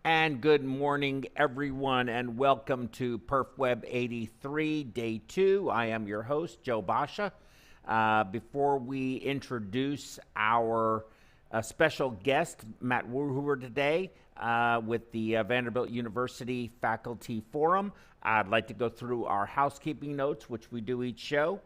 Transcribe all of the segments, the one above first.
And good morning, everyone, and welcome to PerfWeb 83, Day 2. I am your host, Joe Basha. Before we introduce our special guest, Matt Warhoover, today with the Vanderbilt University Faculty Forum, I'd like to go through our housekeeping notes, which we do each show.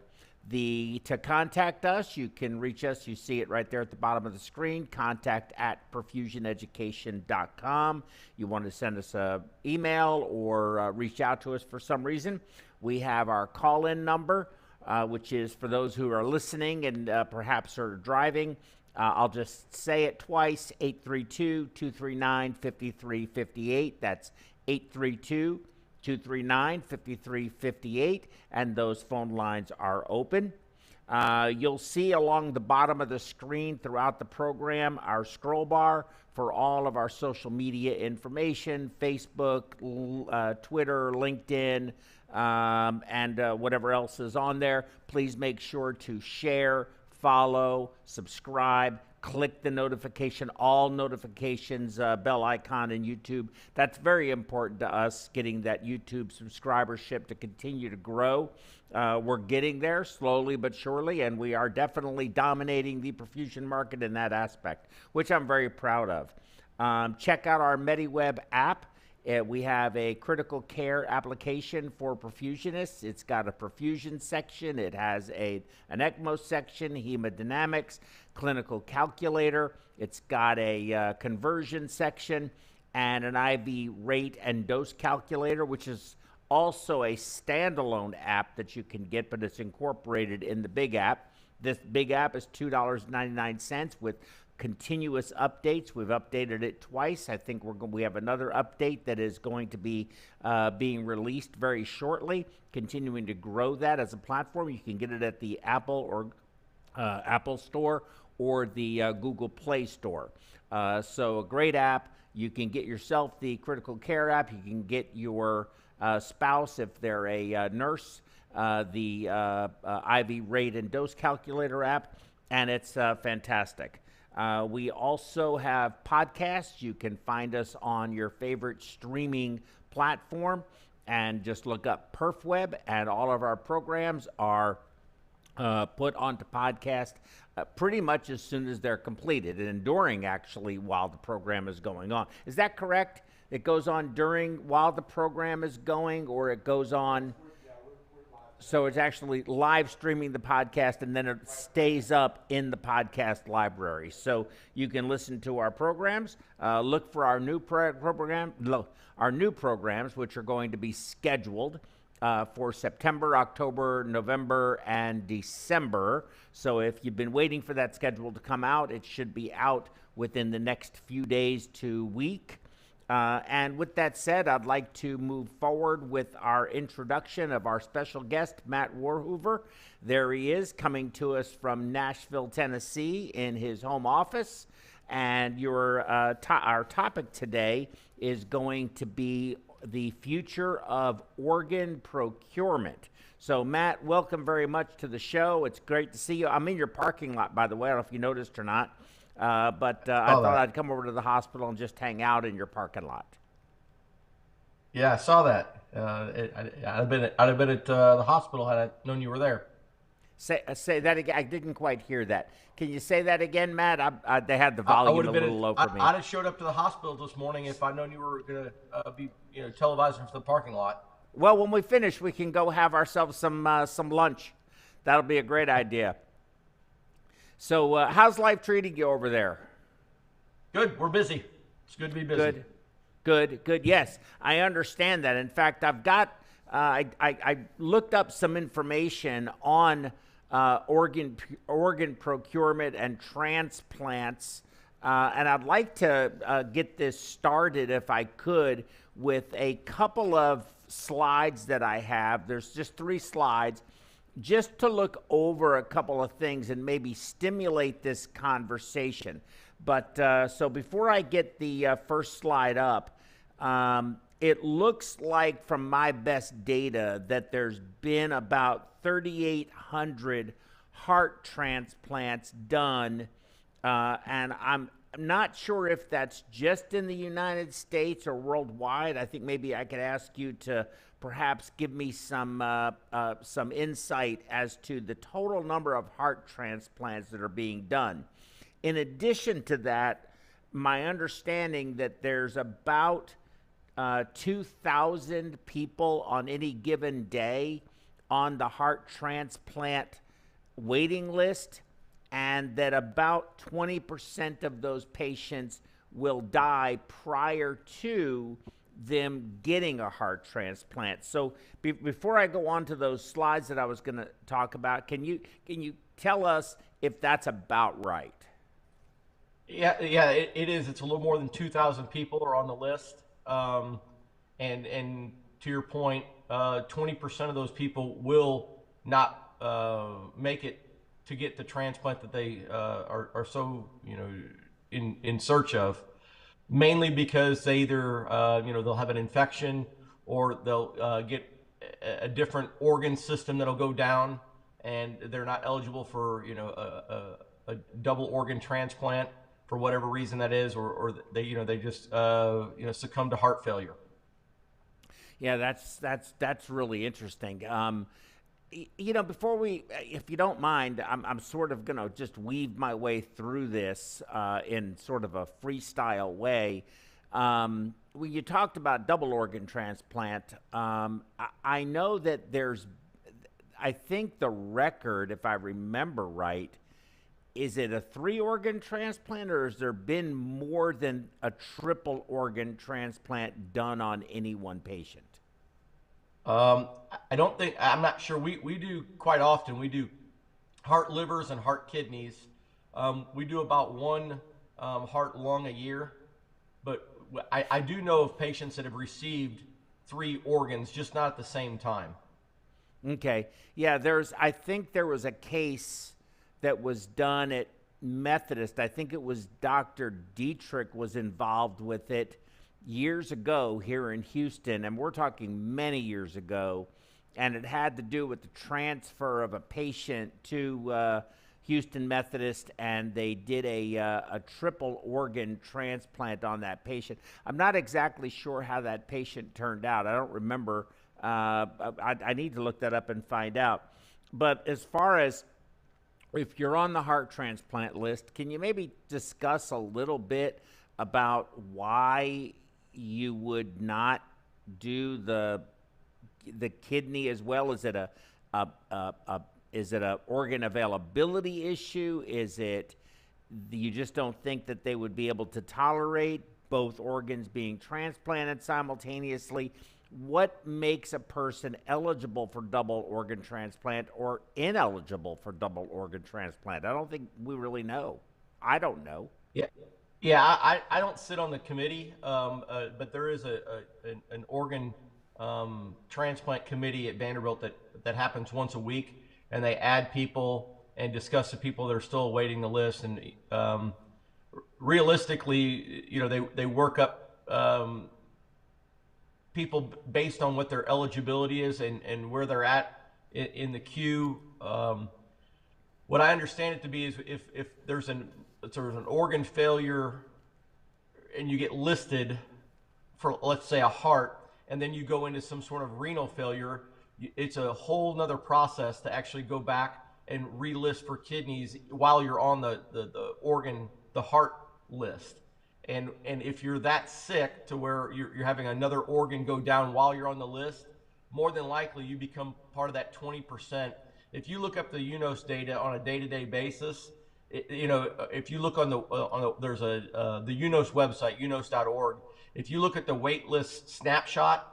To contact us, you can reach us. You see it right there at the bottom of the screen, contact@perfusioneducation.com. You want to send us an email or reach out to us for some reason. We have our call-in number, which is for those who are listening and perhaps are driving. I'll just say it twice, 832-239-5358. That's 832-239-5358, and those phone lines are open. You'll see along the bottom of the screen throughout the program our scroll bar for all of our social media information, Facebook, Twitter, LinkedIn, and whatever else is on there. Please make sure to share, follow, subscribe, click the notification, all notifications, bell icon in YouTube. That's very important to us, getting that YouTube subscribership to continue to grow. We're getting there slowly but surely, and we are definitely dominating the perfusion market in that aspect, which I'm very proud of. Check out our MediWeb app. We have a critical care application for perfusionists. It's got a perfusion section. It has an ECMO section, hemodynamics, clinical calculator. It's got a conversion section and an IV rate and dose calculator, which is also a standalone app that you can get, but it's incorporated in the big app. This big app is $2.99 with continuous updates. We've updated it twice. I think we have another update that is going to be being released very shortly, continuing to grow that as a platform. You can get it at the Apple Store or the Google Play Store. So a great app. You can get yourself the critical care app. You can get your spouse, if they're a nurse, the IV rate and dose calculator app, and it's fantastic. We also have podcasts. You can find us on your favorite streaming platform and just look up PerfWeb, and all of our programs are put onto podcast pretty much as soon as they're completed and during, actually, while the program is going on. Is that correct? It goes on while the program is going, or it goes on? So it's actually live streaming the podcast, and then it stays up in the podcast library. So you can listen to our programs. Look for our new programs, which are going to be scheduled for September, October, November, and December. So if you've been waiting for that schedule to come out, it should be out within the next few days to week. And with that said, I'd like to move forward with our introduction of our special guest, Matt Warhoover. There he is, coming to us from Nashville, Tennessee, in his home office. And our topic today is going to be the future of organ procurement. So, Matt, welcome very much to the show. It's great to see you. I'm in your parking lot, by the way. I don't know if you noticed or not. But I thought I'd come over to the hospital and just hang out in your parking lot. Yeah, I saw that. I'd have been at the hospital had I known you were there. Say that again. I didn't quite hear that. Can you say that again, Matt? They had the volume a little low for me. I'd have showed up to the hospital this morning if I'd known you were going to be televising from the parking lot. Well, when we finish, we can go have ourselves some lunch. That'll be a great idea. So how's life treating you over there? Good. We're busy. It's good to be busy. Good. Yes, I understand that. In fact, I've got I looked up some information on organ procurement and transplants, and I'd like to get this started, if I could, with a couple of slides that I have. There's just 3 slides, just to look over a couple of things and maybe stimulate this conversation. But so before I get the first slide up, it looks like, from my best data, that there's been about 3,800 heart transplants done, and I'm not sure if that's just in the United States or worldwide. I think maybe I could ask you to perhaps give me some insight as to the total number of heart transplants that are being done. In addition to that, my understanding that there's about 2,000 people on any given day on the heart transplant waiting list, and that about 20% of those patients will die prior to them getting a heart transplant. So before I go on to those slides that I was going to talk about, can you tell us if that's about right? Yeah, it is. It's a little more than 2,000 people are on the list. And to your point, 20% of those people will not make it to get the transplant that they are so in search of, mainly because they either they'll have an infection, or they'll get a different organ system that'll go down, and they're not eligible for a double organ transplant for whatever reason that is, or they just succumb to heart failure. Yeah, that's really interesting. Before if you don't mind, I'm sort of going to just weave my way through this in sort of a freestyle way. When you talked about double organ transplant, I know that I think the record, if I remember right, is it a 3-organ transplant, or has there been more than a triple organ transplant done on any one patient? I don't think, I'm not sure. We do quite often. We do heart livers and heart kidneys. We do about one heart lung a year, but I do know of patients that have received 3 organs, just not at the same time. Okay. Yeah, I think there was a case that was done at Methodist. I think it was Dr. Dietrich was involved with it years ago here in Houston, and we're talking many years ago, and it had to do with the transfer of a patient to Houston Methodist, and they did a triple organ transplant on that patient. I'm not exactly sure how that patient turned out. I don't remember. I need to look that up and find out. But as far as if you're on the heart transplant list, can you maybe discuss a little bit about why you would not do the kidney as well? Is it a organ availability issue? Is it you just don't think that they would be able to tolerate both organs being transplanted simultaneously? What makes a person eligible for double organ transplant or ineligible for double organ transplant? I don't think we really know. I don't know. Yeah, I don't sit on the committee, but there is an organ transplant committee at Vanderbilt that happens once a week, and they add people and discuss the people that are still awaiting the list. And realistically, they work up people based on what their eligibility is and where they're at in the queue. What I understand it to be is if there's an organ failure and you get listed for, let's say, a heart, and then you go into some sort of renal failure, it's a whole nother process to actually go back and relist for kidneys while you're on the heart list. And if you're that sick to where you're having another organ go down while you're on the list, more than likely you become part of that 20%. If you look up the UNOS data on a day-to-day basis, if you look on there's the UNOS website, unos.org. If you look at the wait list snapshot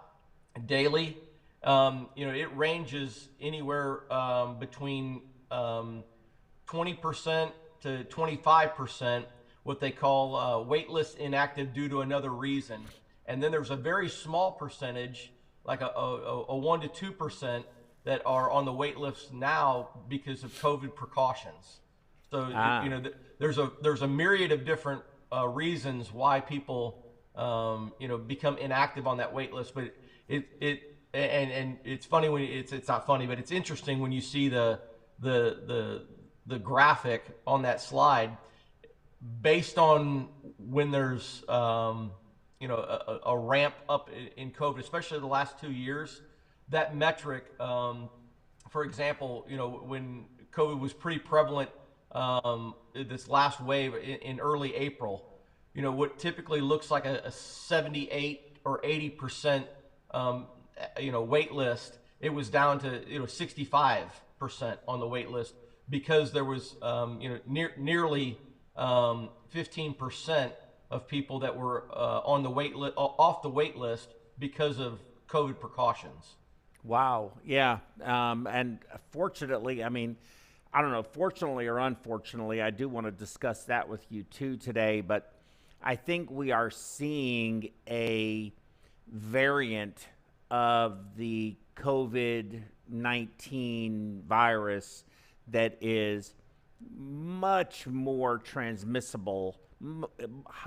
daily, it ranges anywhere between 20% to 25%, what they call waitlist inactive due to another reason. And then there's a very small percentage, like a 1% to 2%, that are on the wait list now because of COVID precautions. So there's a myriad of different reasons why people become inactive on that wait list. But and it's funny when it's not funny, but it's interesting when you see the graphic on that slide. based on when there's a ramp up in COVID, especially the last 2 years, that metric, for example, when COVID was pretty prevalent, this last wave in early April, what typically looks like a 78 or 80% wait list, it was down to 65% on the wait list, because there was nearly 15% of people that were on the off the wait list because of COVID precautions. Wow. Yeah. And fortunately, I mean, I don't know, fortunately or unfortunately, I do want to discuss that with you too today, but I think we are seeing a variant of the COVID-19 virus that is much more transmissible,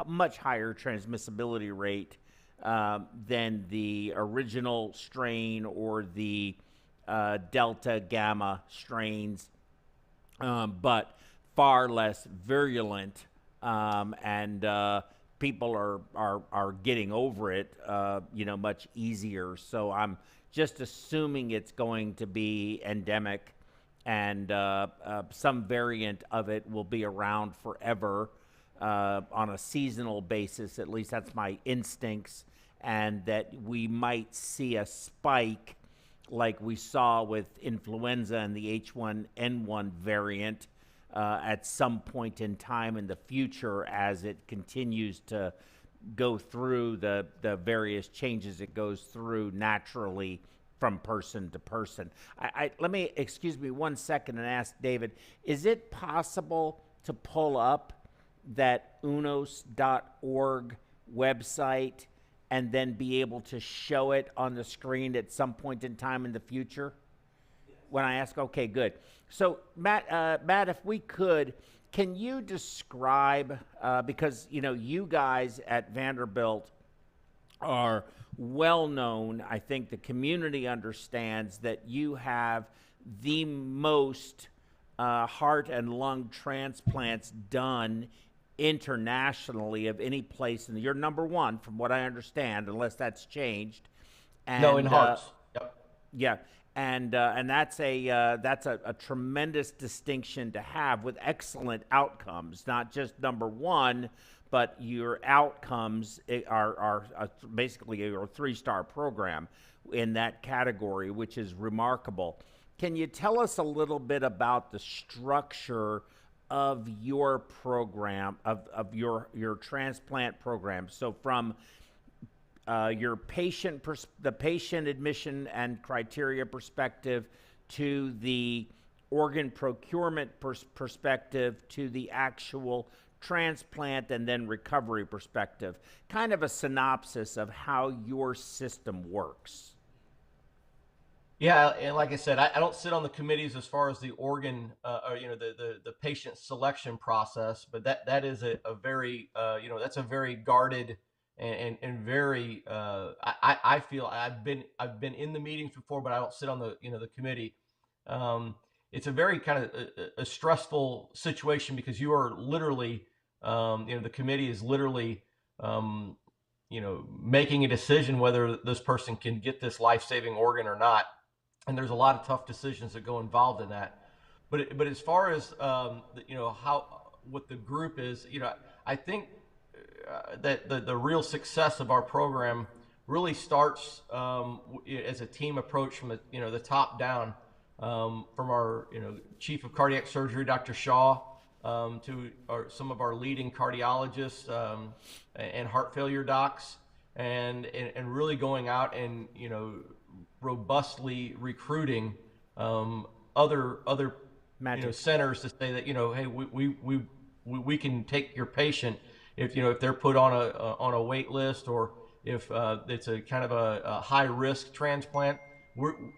much higher transmissibility rate than the original strain or the Delta Gamma strains, but far less virulent, and people are getting over it, much easier. So I'm just assuming it's going to be endemic, and some variant of it will be around forever on a seasonal basis. At least that's my instincts, and that we might see a spike like we saw with influenza and the H1N1 variant at some point in time in the future, as it continues to go through the various changes it goes through naturally from person to person. Let me, excuse me 1 second, and ask David, is it possible to pull up that unos.org website and then be able to show it on the screen at some point in time in the future? When I ask, okay, good. So Matt, if we could, can you describe, because you guys at Vanderbilt are well known, I think the community understands that you have the most heart and lung transplants done internationally of any place, and you're number one from what I understand, unless that's changed. And, no, in hearts. Yep. Yeah, and that's a tremendous distinction to have, with excellent outcomes, not just number one, but your outcomes are basically a 3-star program in that category, which is remarkable. Can you tell us a little bit about the structure of your program, of your transplant program? So from the patient admission and criteria perspective, to the organ procurement perspective, to the actual transplant and then recovery perspective, kind of a synopsis of how your system works. Yeah, and like I said, I don't sit on the committees as far as the organ, or the patient selection process, but that is a very that's a very guarded and very I feel I've been in the meetings before, but I don't sit on the the committee. It's a very kind of a stressful situation, because you are literally the committee is literally making a decision whether this person can get this life-saving organ or not. And there's a lot of tough decisions that go involved in that. But as far as what the group is, I think that the real success of our program really starts as a team approach from the top down, from our chief of cardiac surgery, Dr. Shaw, to some of our leading cardiologists and heart failure docs, and really going out and robustly recruiting other centers to say that hey, we can take your patient if they're put on a wait list, or if it's a kind of a high risk transplant.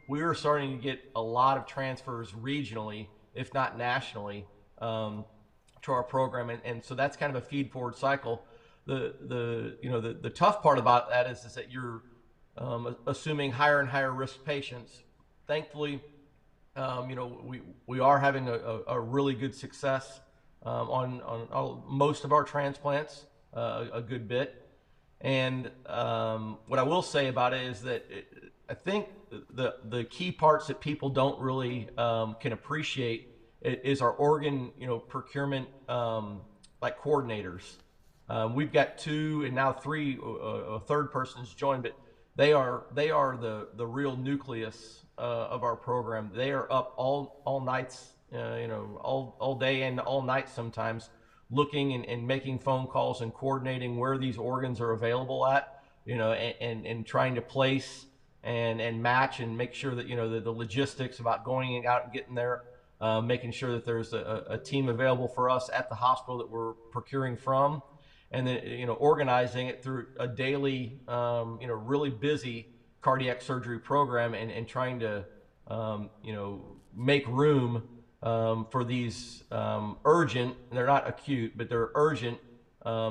We're starting to get a lot of transfers regionally, if not nationally, to our program, and so that's kind of a feed forward cycle. The tough part about that is that you're assuming higher and higher risk patients. Thankfully, we are having a really good success on most of our transplants, a good bit. And what I will say about it is that I think the key parts that people don't really can appreciate is our organ, procurement like coordinators. We've got two and now three, a third person's joined, but they are the real nucleus of our program. They are up all nights, all day and all night sometimes, looking and making phone calls and coordinating where these organs are available at, and trying to place and match and make sure that the logistics about going out and getting there, making sure that there's a team available for us at the hospital that we're procuring from, and then organizing it through a daily really busy cardiac surgery program, and trying to make room for these urgent, they're not acute, but they're urgent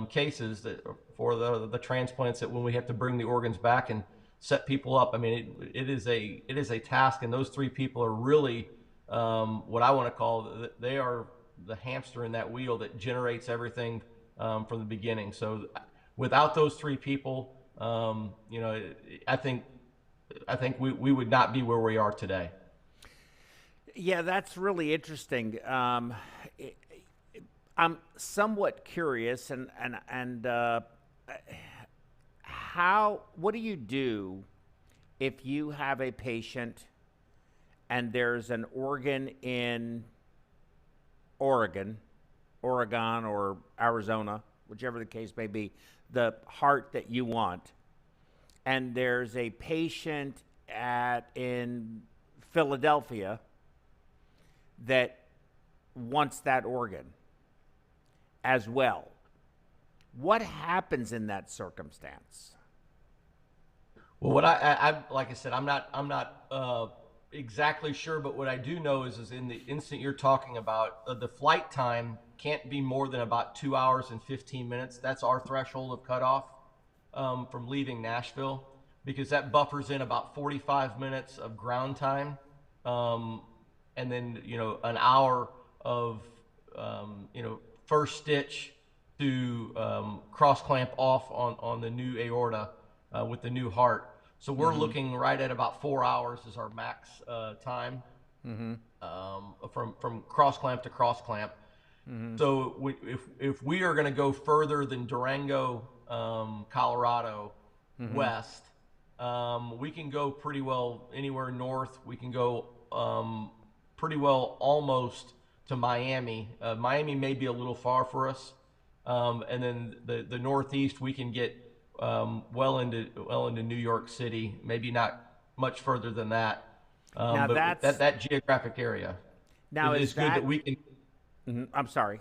cases that for the transplants, that when we have to bring the organs back and set people up. I mean, it is a task, and those three people are really what I want to call, they are the hamster in that wheel that generates everything from the beginning. So without those three people, I think we would not be where we are today. Yeah, that's really interesting. I'm somewhat curious, and what do you do if you have a patient and there's an organ in Oregon, or Arizona, whichever the case may be, the heart that you want, and there's a patient in Philadelphia that wants that organ as well? What happens in that circumstance? Well, what I like I said, I'm not exactly sure, but what I do know is in the instant you're talking about, the flight time can't be more than about 2 hours and 15 minutes. That's our threshold of cutoff from leaving Nashville, because that buffers in about 45 minutes of ground time, and then an hour of first stitch to cross clamp off on the new aorta with the new heart. So we're looking right at about 4 hours is our max time from cross clamp to cross clamp. So if we are going to go further than Durango, Colorado, west, we can go pretty well anywhere north. We can go pretty well almost to Miami. Miami may be a little far for us, and then the Northeast we can get well into New York City. Maybe not much further than that. Now but that geographic area. Now it's good that we can. I'm sorry.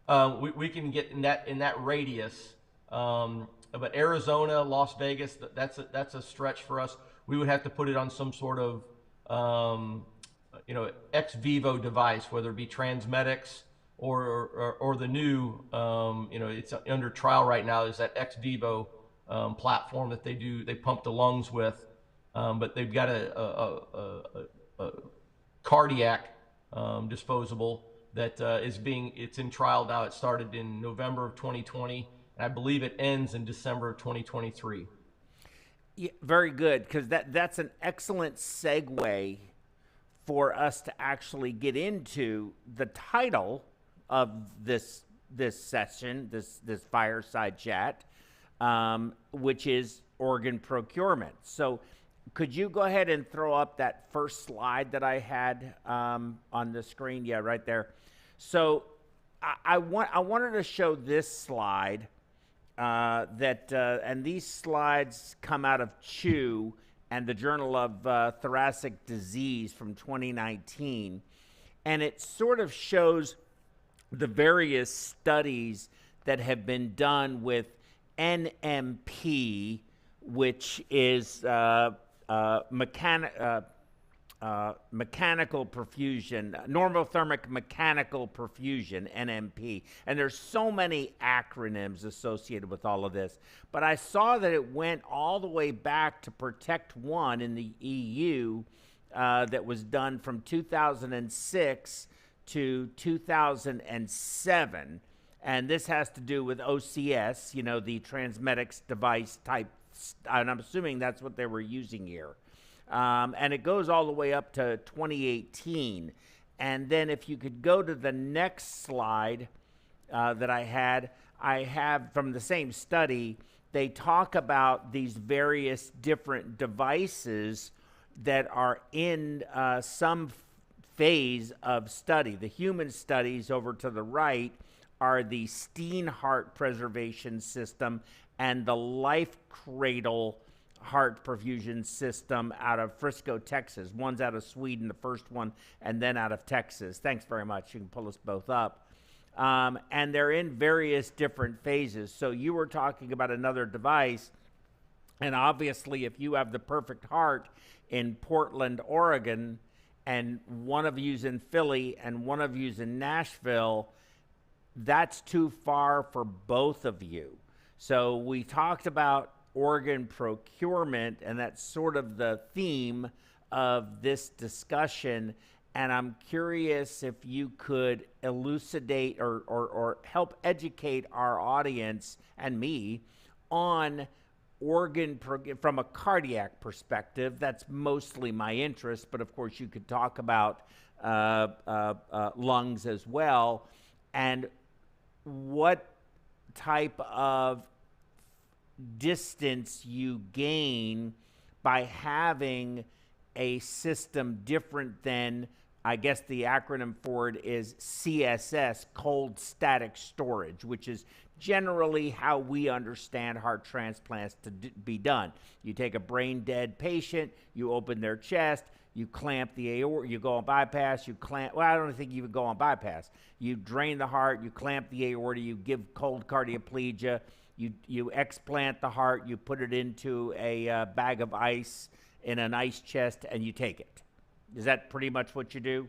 We can get in that radius. But Arizona, Las Vegas, that's a stretch for us. We would have to put it on some sort of ex vivo device, whether it be Transmedics or the new it's under trial right now, is that ex vivo platform that they pump the lungs with, but they've got a cardiac disposable that it's in trial now. It started in November of 2020, and I believe it ends in December of 2023. Yeah, very good, because that's an excellent segue for us to actually get into the title of this session, this Fireside Chat, which is organ procurement. So could you go ahead and throw up that first slide that I had on the screen? Yeah, right there. So I wanted to show this slide and these slides come out of CHEW and the Journal of Thoracic Disease from 2019, and it sort of shows the various studies that have been done with NMP, which is mechanical perfusion, normothermic mechanical perfusion, NMP. And there's so many acronyms associated with all of this. But I saw that it went all the way back to Protect One in the EU that was done from 2006 to 2007, and this has to do with OCS, you know, the Transmedics device type, and I'm assuming that's what they were using here. And it goes all the way up to 2018. And then if you could go to the next slide that I have from the same study, they talk about these various different devices that are in some phase of study. The human studies over to the right are the Steen heart preservation system and the Life Cradle heart perfusion system out of Frisco, Texas. One's out of Sweden, the first one, and then out of Texas. Thanks very much. You can pull us both up. And they're in various different phases. So you were talking about another device, and obviously if you have the perfect heart in Portland, Oregon, and one of you's in Philly and one of you's in Nashville, that's too far for both of you. So we talked about organ procurement, and that's sort of the theme of this discussion. And I'm curious if you could elucidate or help educate our audience and me on organ from a cardiac perspective. That's mostly my interest, but of course you could talk about lungs as well, and what type of distance you gain by having a system different than, I guess the acronym for it is CSS, cold static storage, which is generally how we understand heart transplants to be done. You take a brain dead patient, you open their chest, you clamp the aorta, you go on bypass, you clamp, well, I don't think you would go on bypass. You drain the heart, you clamp the aorta, you give cold cardioplegia, you explant the heart, you put it into a bag of ice in an ice chest, and you take it. Is that pretty much what you do?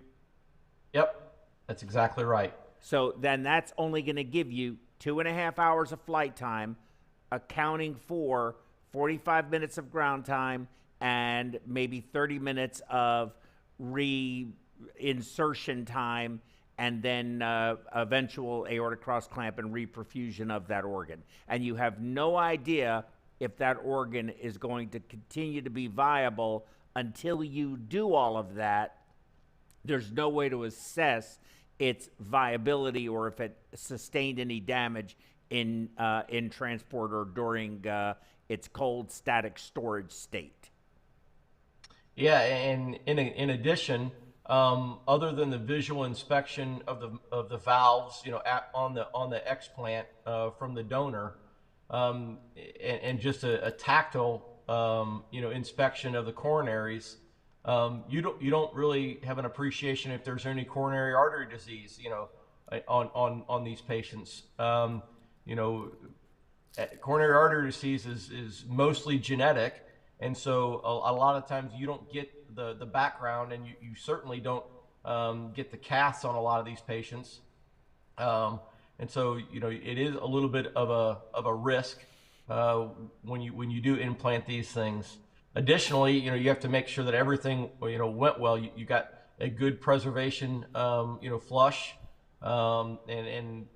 Yep, that's exactly right. So then that's only going to give you 2.5 hours of flight time, accounting for 45 minutes of ground time and maybe 30 minutes of reinsertion time, and then eventual aortic cross clamp and reperfusion of that organ. And you have no idea if that organ is going to continue to be viable until you do all of that. There's no way to assess its viability or if it sustained any damage in transport or during its cold static storage state. Yeah, and in addition, other than the visual inspection of the valves, you know, on the explant from the donor, and just a tactile, you know, inspection of the coronaries, you don't really have an appreciation if there's any coronary artery disease, you know, on these patients. You know, coronary artery disease is mostly genetic. And so a lot of times you don't get the background, and you certainly don't get the casts on a lot of these patients. And so, you know, it is a little bit of a risk when you do implant these things. Additionally, you know, you have to make sure that everything, you know, went well. You got a good preservation, you know, flush, and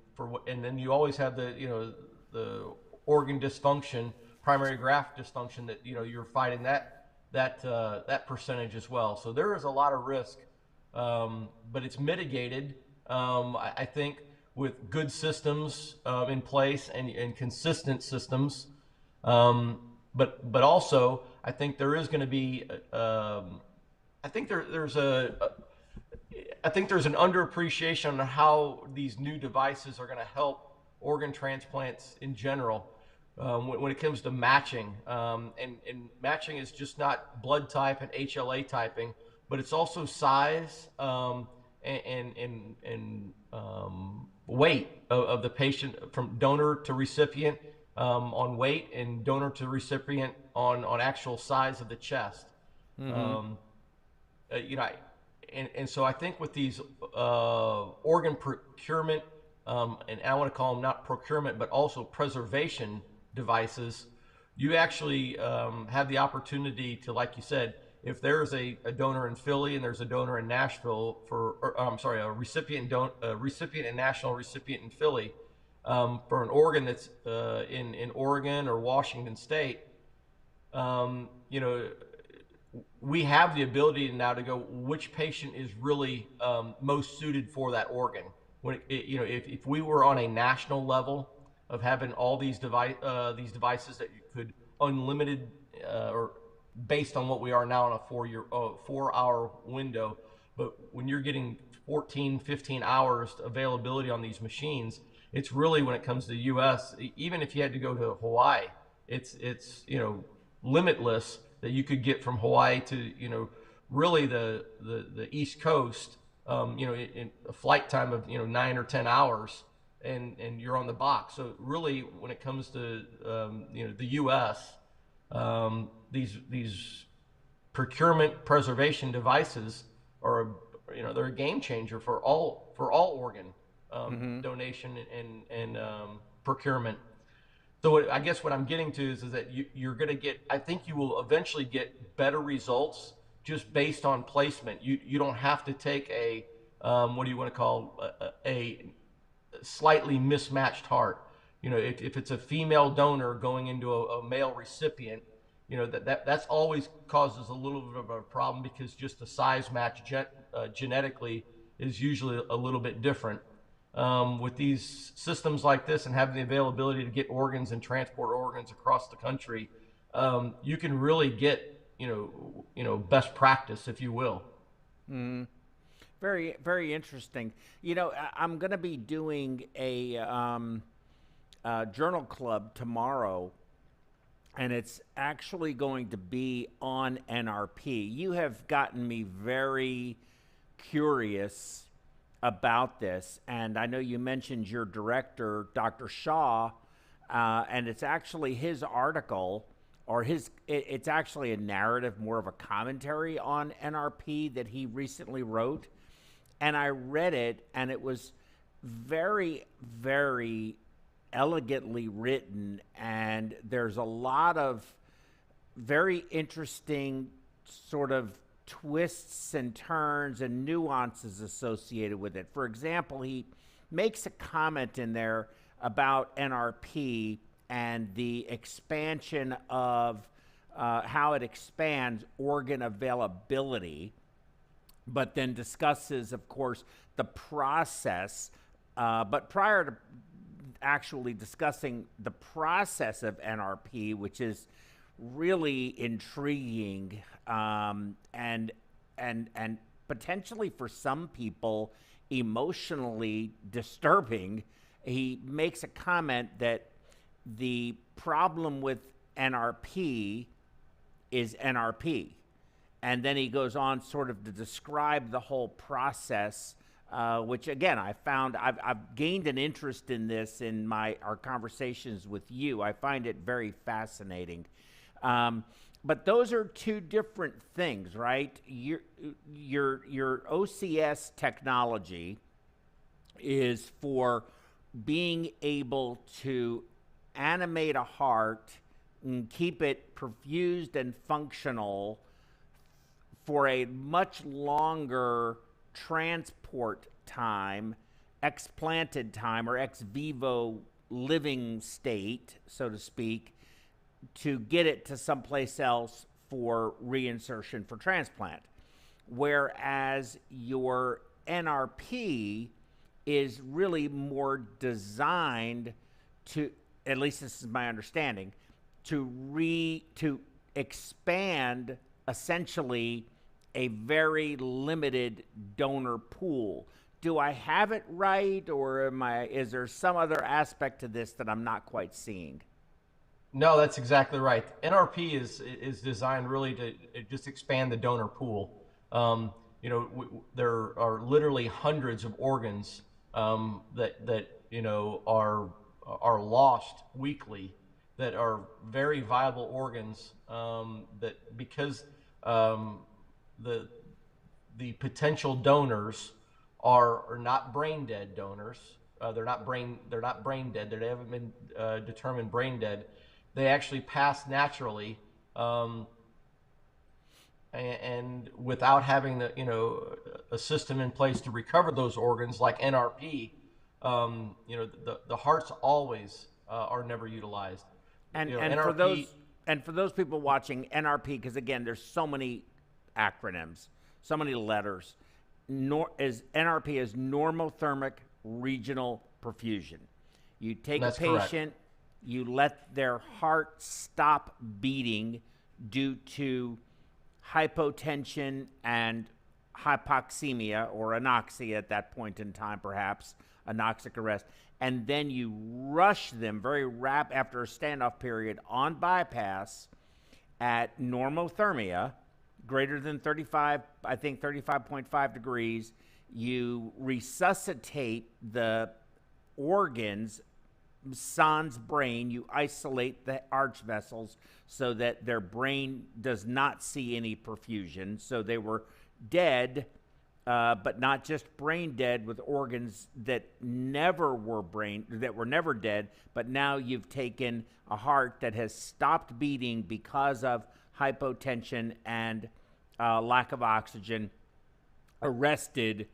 then you always have the organ dysfunction, primary graft dysfunction, that, you know, you're fighting that percentage as well. So there is a lot of risk, but it's mitigated, I think, with good systems in place and consistent systems. But also, I think there is going to be, I think there's an underappreciation on how these new devices are going to help organ transplants in general. When it comes to matching, and matching is just not blood type and HLA typing, but it's also size and weight of the patient, from donor to recipient on weight, and donor to recipient on actual size of the chest. Mm-hmm. You know, and so I think with these organ procurement, and I want to call them not procurement, but also preservation devices, you actually have the opportunity to, like you said, if there's a donor in Philly and there's a donor in Nashville a recipient and national recipient in Philly, for an organ that's in Oregon or Washington State, you know, we have the ability now to go which patient is really most suited for that organ. When you know, if we were on a national level of having all these devices that you could unlimited or based on what we are now on a 4-hour window, but when you're getting 14, 15 hours availability on these machines, it's really, when it comes to the U.S., even if you had to go to Hawaii, it's you know, limitless that you could get from Hawaii to, you know, really the East Coast, you know, in a flight time of, you know, 9 or 10 hours, and you're on the box. So really, when it comes to you know, the U.S., these procurement preservation devices are, you know, they're a game changer for all organ donation and procurement. So I guess what I'm getting to is that you're going to get, I think you will eventually get better results just based on placement. You don't have to take a, what do you want to call, a slightly mismatched heart. You know, if it's a female donor going into a male recipient, you know, that's always causes a little bit of a problem, because just the size match genetically is usually a little bit different. With these systems like this and having the availability to get organs and transport organs across the country, you can really get, you know, best practice, if you will. Very, very interesting. You know, I'm going to be doing a journal club tomorrow, and it's actually going to be on NRP. You have gotten me very curious about this, and I know you mentioned your director, Dr. Shaw, and it's actually his article, or it's actually a narrative, more of a commentary on NRP that he recently wrote. And I read it, and it was very, very elegantly written, and there's a lot of very interesting sort of twists and turns and nuances associated with it. For example, he makes a comment in there about NRP and the expansion of how it expands organ availability, but then discusses, of course, the process. But prior to actually discussing the process of NRP, which is really intriguing and potentially for some people emotionally disturbing, he makes a comment that the problem with NRP is NRP. And then he goes on sort of to describe the whole process, which again, I found I've gained an interest in this in our conversations with you. I find it very fascinating. But those are two different things, right? Your OCS technology is for being able to animate a heart and keep it perfused and functional for a much longer transport time, explanted time, or ex vivo living state, so to speak, to get it to someplace else for reinsertion for transplant. Whereas your NRP is really more designed to, at least this is my understanding, to expand essentially a very limited donor pool. Do I have it right, or is there some other aspect to this that I'm not quite seeing? No, that's exactly right. NRP is designed really to just expand the donor pool. You know, there are literally hundreds of organs that you know are lost weekly, that are very viable organs, that because the potential donors are not brain dead donors. They're not brain dead. They haven't been determined brain dead. They actually pass naturally. and without having a system in place to recover those organs like NRP, the hearts always are never utilized. And for NRP. those people watching, NRP, because again, there's so many acronyms, so many letters. NRP is normothermic regional perfusion. You take That's a patient, you let their heart stop beating due to hypotension and hypoxemia, or anoxia at that point in time, perhaps anoxic arrest, and then you rush them very rapid after a standoff period on bypass at normothermia, greater than 35, I think 35.5 degrees. You resuscitate the organs, sans brain. You isolate the arch vessels so that their brain does not see any perfusion. So they were dead, but not just brain dead, with organs that were never dead. But now you've taken a heart that has stopped beating because of hypotension and lack of oxygen, arrested,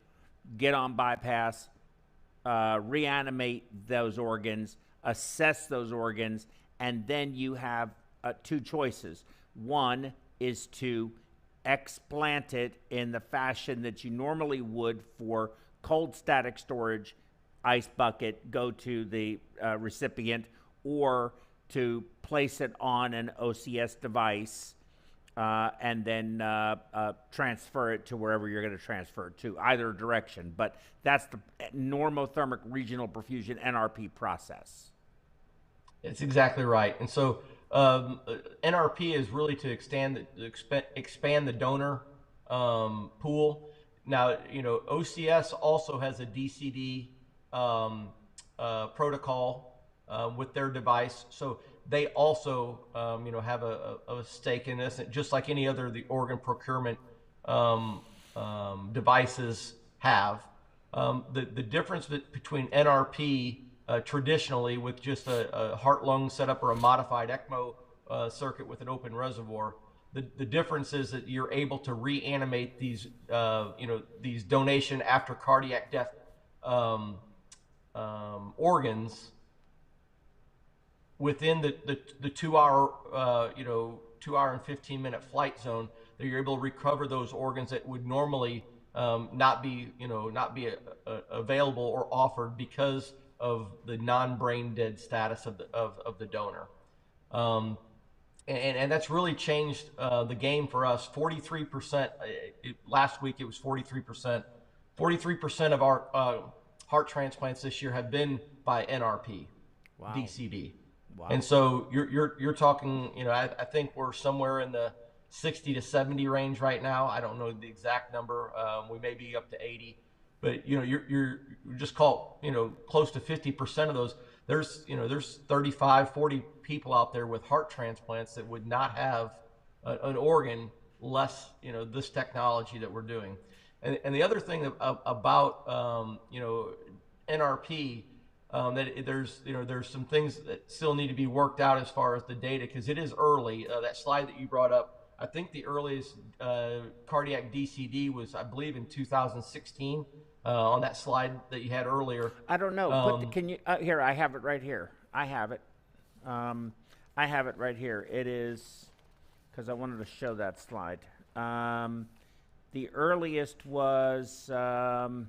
get on bypass, reanimate those organs, assess those organs, and then you have two choices. One is to explant it in the fashion that you normally would for cold static storage, ice bucket, go to the recipient, or to place it on an OCS device and then transfer it to wherever you're going to transfer it to, either direction. But that's the normothermic regional perfusion NRP process. It's exactly right. And so NRP is really to expand the donor pool. Now, OCS also has a DCD protocol with their device. So they also, have a stake in this, just like any other the organ procurement devices have. The difference between NRP traditionally with just a heart-lung setup or a modified ECMO circuit with an open reservoir, the difference is that you're able to reanimate these, these donation after cardiac death organs within the 2 hour, 2 hour and 15-minute flight zone, that you're able to recover those organs that would normally not be available or offered because of the non-brain dead status of the donor. And that's really changed the game for us. 43%, last week it was 43%. 43% of our heart transplants this year have been by NRP, wow. DCD. Wow. And so you're talking, I think we're somewhere in the 60 to 70 range right now. I don't know the exact number. We may be up to 80, but you're just call close to 50% of those. There's 35, 40 people out there with heart transplants that would not have an organ less this technology that we're doing. And the other thing about NRP, that there's some things that still need to be worked out as far as the data, because it is early. That slide that you brought up, I think the earliest cardiac DCD was, I believe, in 2016 on that slide that you had earlier. I don't know. Can you here? I have it right here. I have it. I have it right here. It is, because I wanted to show that slide. The earliest was no,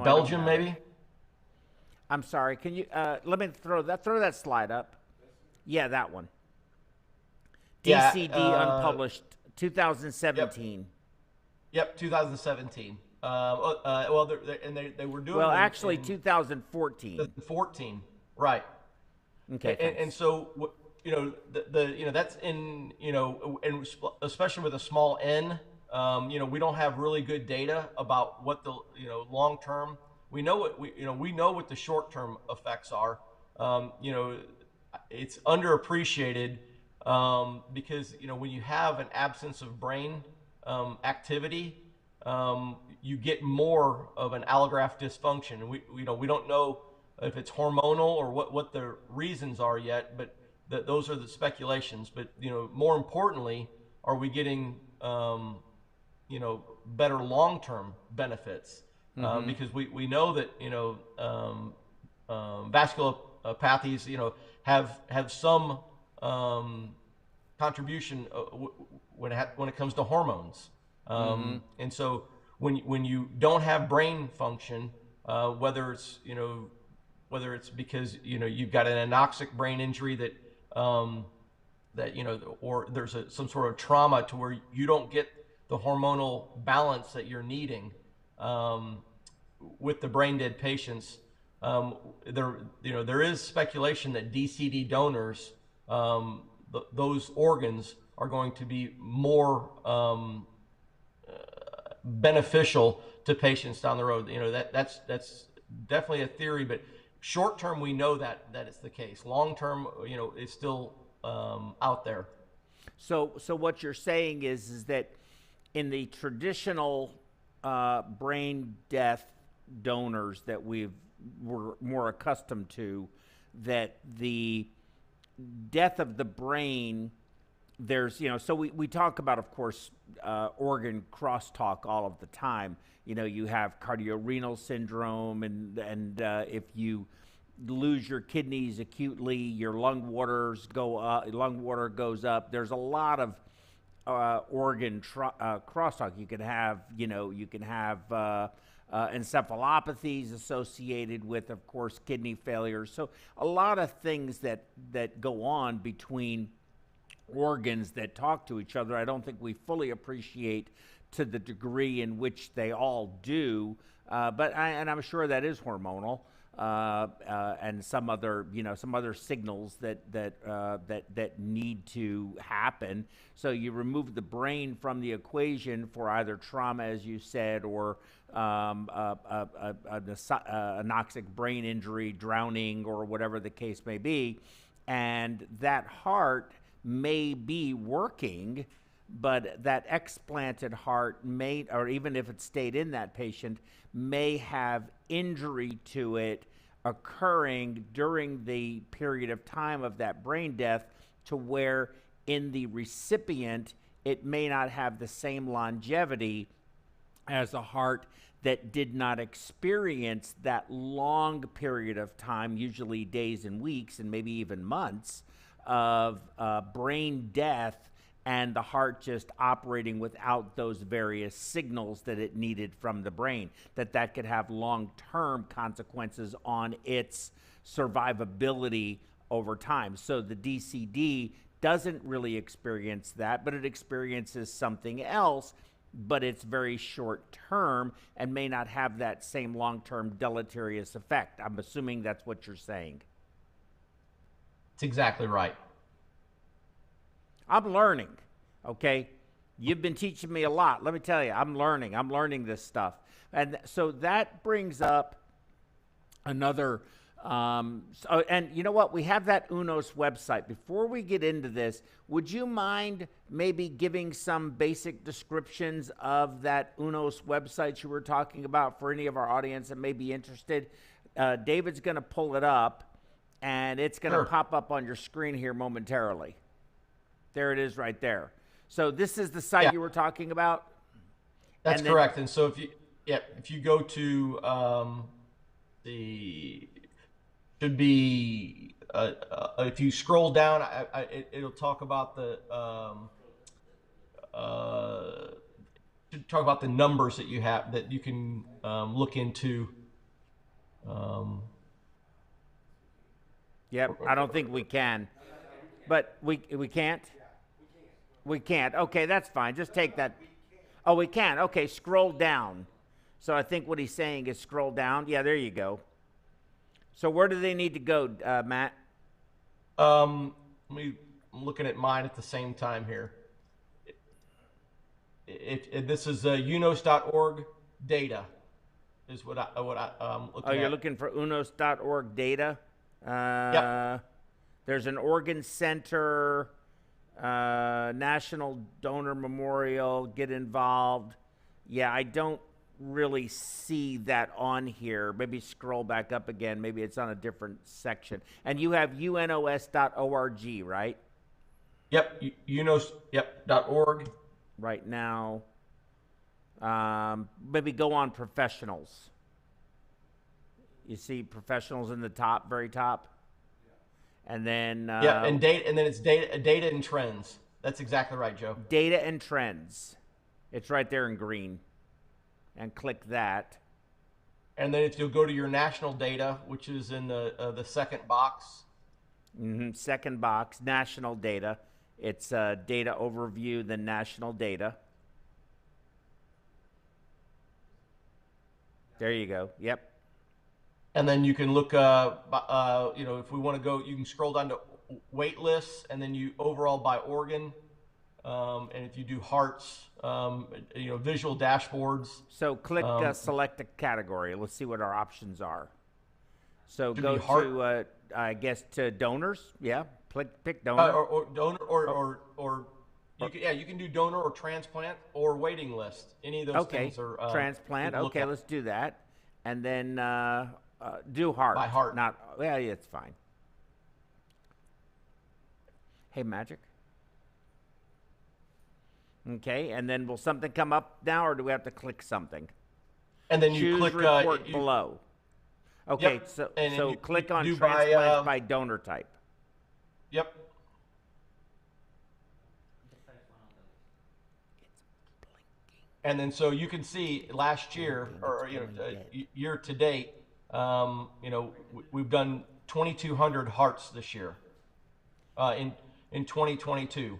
Belgium, maybe. I'm sorry. Can you let me throw that slide up? Yeah, that one. DCD unpublished, 2017. Yep, 2017. Well, they were doing. Well, actually, 2014. 14, right? Okay. And so that's in and especially with a small n. We don't have really good data about what the long term. We know what the short term effects are. It's underappreciated because when you have an absence of brain activity, you get more of an allograft dysfunction. And we don't know if it's hormonal or what the reasons are yet, but those are the speculations. But more importantly, are we getting better long-term benefits? Because we know that vasculopathies have some contribution when it comes to hormones. And so when you don't have brain function, whether it's because you've got an anoxic brain injury that or there's some sort of trauma to where you don't get the hormonal balance that you're needing with the brain dead patients, there is speculation that DCD donors, those organs are going to be more beneficial to patients down the road. That's definitely a theory, but short term we know that it's the case. Long term, it's still out there. So what you're saying is that in the traditional brain death donors that we're more accustomed to, that the death of the brain, there's, so we talk about, of course, organ crosstalk all of the time. You have cardiorenal syndrome, and if you lose your kidneys acutely, your lung water goes up. There's a lot of organ crosstalk. You can have, encephalopathies associated with, of course, kidney failure. So a lot of things that go on between organs that talk to each other. I don't think we fully appreciate to the degree in which they all do, but I'm sure that is hormonal. And some other signals that need to happen. So you remove the brain from the equation for either trauma, as you said, or anoxic brain injury, drowning, or whatever the case may be, and that heart may be working, but that explanted heart may, or even if it stayed in that patient, may have injury to it occurring during the period of time of that brain death, to where in the recipient it may not have the same longevity as a heart that did not experience that long period of time, usually days and weeks and maybe even months, of brain death, and the heart just operating without those various signals that it needed from the brain, that could have long-term consequences on its survivability over time. So the DCD doesn't really experience that, but it experiences something else, but it's very short-term and may not have that same long-term deleterious effect. I'm assuming that's what you're saying. That's exactly right. I'm learning, okay? You've been teaching me a lot. Let me tell you, I'm learning this stuff. And so that brings up another, and you know what? We have that UNOS website. Before we get into this, would you mind maybe giving some basic descriptions of that UNOS website you were talking about for any of our audience that may be interested? David's going to pull it up, and it's going to pop up on your screen here momentarily. There it is right there. So this is the site you were talking about? That's correct. And so if you go to should be if you scroll down, it'll talk about the numbers that you have that you can look into. Yep, I don't think we can, but we can't. We can't. Okay, that's fine. Just take that. Oh, we can. Okay, scroll down. So I think what he's saying is scroll down. Yeah, there you go. So where do they need to go, Matt? I'm looking at mine at the same time here. This is unos.org data is what I'm looking at. Oh, you're looking for unos.org data? Yep. There's an organ center, National Donor Memorial, get involved. Yeah, I don't really see that on here. Maybe scroll back up again. Maybe it's on a different section. And you have unos.org, right? Yep, unos.org. right now. Maybe go on professionals. You see professionals in the top, very top, and then And data, and then it's data and trends. That's exactly right, Joe. data and trends. It's right there in green, and click that. And then if you'll go to your national data, which is in the second box. Second box, national data. It's data overview, then national data. There you go. Yep. And then you can look, if we want to go, you can scroll down to wait lists, and then you overall by organ. And if you do hearts, visual dashboards. So click select a category. Let's see what our options are. So Should go be heart- to, I guess, to donors. Yeah, pick donor. or donor, or you can do donor or transplant or waiting list. Any of those things are transplant. you can look Okay, at. let's do that, and then do heart. By heart. Not. Yeah, it's fine. Hey, Magic. Okay, and then will something come up now, or do we have to click something? And then you Choose click report below. Okay, Yep, so and then you click on do transplants by donor type. Yep. And then so you can see last year, or year to date, we've done 2,200 hearts this year, in 2022.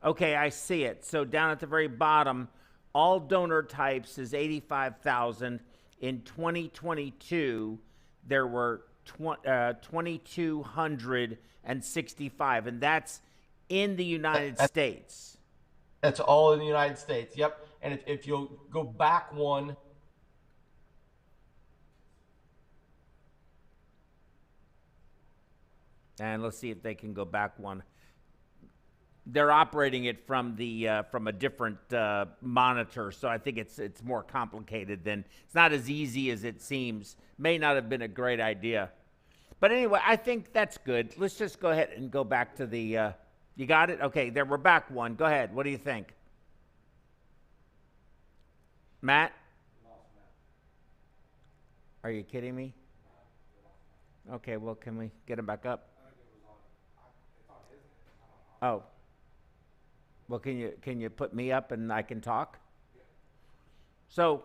Okay, I see it. So down at the very bottom, all donor types is 85,000. In 2022, there were 2,265, and that's in the United States. That's all in the United States. Yep. And if you'll go back one. And let's see if they can go back one. They're operating it from the from a different monitor, so I think it's more complicated than, it's not as easy as it seems. May not have been a great idea, but anyway, I think that's good. Let's just go ahead and go back to the. You got it? Okay, there, we're back one. Go ahead. What do you think, Matt? Are you kidding me? Okay, well, can we get him back up? Oh. Well, can you put me up and I can talk? So,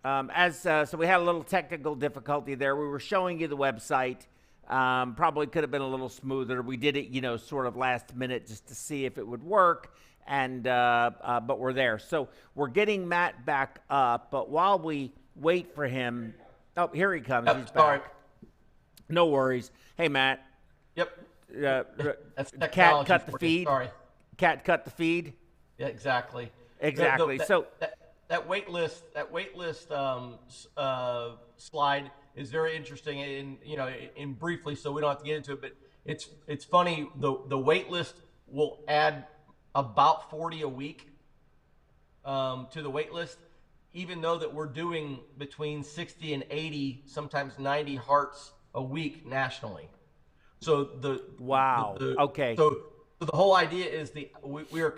so we had a little technical difficulty there. We were showing you the website. Probably could have been a little smoother. We did it, sort of last minute just to see if it would work, and but we're there. So we're getting Matt back up. But while we wait for him, oh, here he comes. He's back. Sorry. No worries. Hey, Matt. Yep. That's Cat technology cut the for you. feed. Sorry. Cat cut the feed. Yeah, exactly. Exactly. So that wait list slide is very interesting, in briefly, so we don't have to get into it. But it's funny. The wait list will add about 40 a week to the wait list, even though that we're doing between 60 and 80, sometimes 90 hearts a week nationally. So Okay. So the whole idea is we are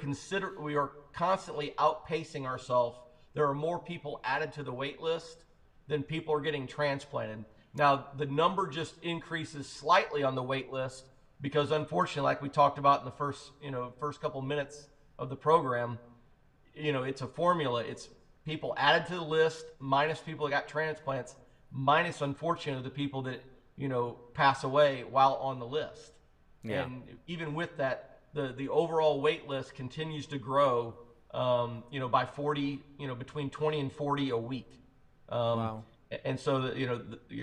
constantly outpacing ourselves. There are more people added to the wait list than people are getting transplanted. Now the number just increases slightly on the wait list because, unfortunately, like we talked about in the first couple minutes of the program, it's a formula. It's people added to the list minus people that got transplants minus, unfortunately, the people that pass away while on the list. Yeah. And even with that, the overall wait list continues to grow, by 40, between 20 and 40 a week. Wow. And so,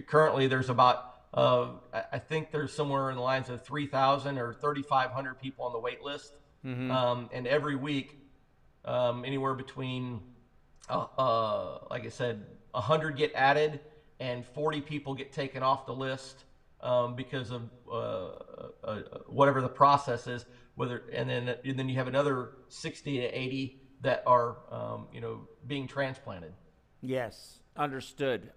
currently there's about, I think there's somewhere in the lines of 3,000 or 3,500 people on the wait list. Mm-hmm. And every week, anywhere between, like I said, 100 get added and 40 people get taken off the list. Because of whatever the process is, and then you have another 60 to 80 that are being transplanted. Yes, understood.